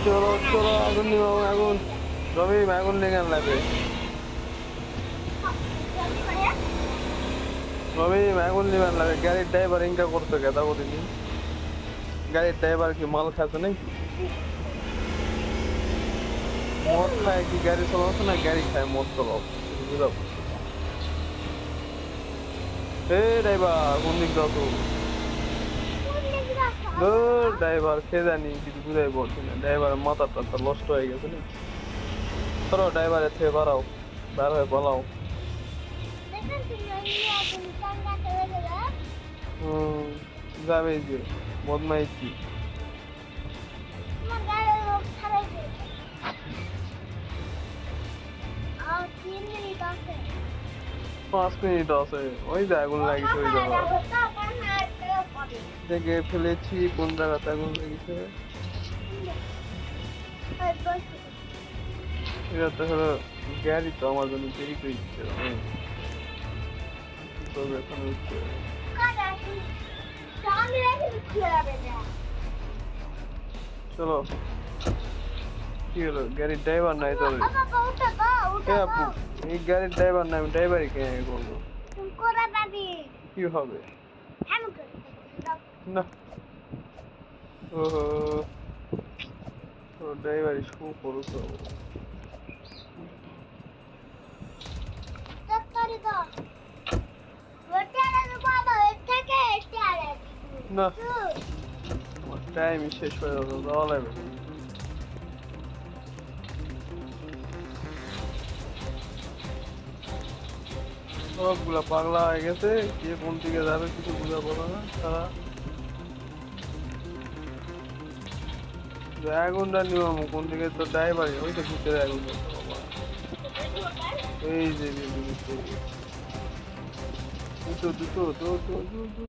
চলো চলো আগুন নিও আগুন রবি আগুন নিয়ে লাগবে রবি আগুন নিবেন লাগে গাড়ির ড্রাইভার ইনকা করতে গেদা বলিনি গাড়ির ড্রাইভার কি মাল খাচ্ছে নাকি মদ খায় কি গাড়ি চালাচ্ছে না গাড়ি খায় মদ চালাও বুঝাবো এ ড্রাইভার কোন দিক দাও তো ড্রাইভার কে জানি কিছু বুঝাই বলছি না ড্রাইভার মাথা টাথা নষ্ট হয়ে গেছে না ধরো ড্রাইভারের থেকে বাড়াও বার হয়ে বলাও যাবে যে বদমাইছি 5 মিনিট আছে ওই যে আগুন লাগিয়েছে ওই জায়গা দেখে ফেলেছি কোন জায়গাতে আগুন লেগেছে এটা তো হলো গাড়ি তো আমার জন্য দেরি করে দিচ্ছে এখন হচ্ছে চলো কি হলো গাড়ির ড্রাইভার নাই তো আপু এই গাড়ির ড্রাইভার নাই আমি ড্রাইভারই কে করবো কি হবে না ওহো ড্রাইভারই শো করো তো না টাইম শেষ হয়ে যাবে যাওয়া লাগবে সবগুলা পাগলা হয়ে গেছে কে কোন দিকে যাবে কিছু বুঝা বলো না তারা আগুনটা নিয়ম কোন দিকে তো ড্রাইভারই ওই তো ভিতরে আগুন এই যে দুটো দুটো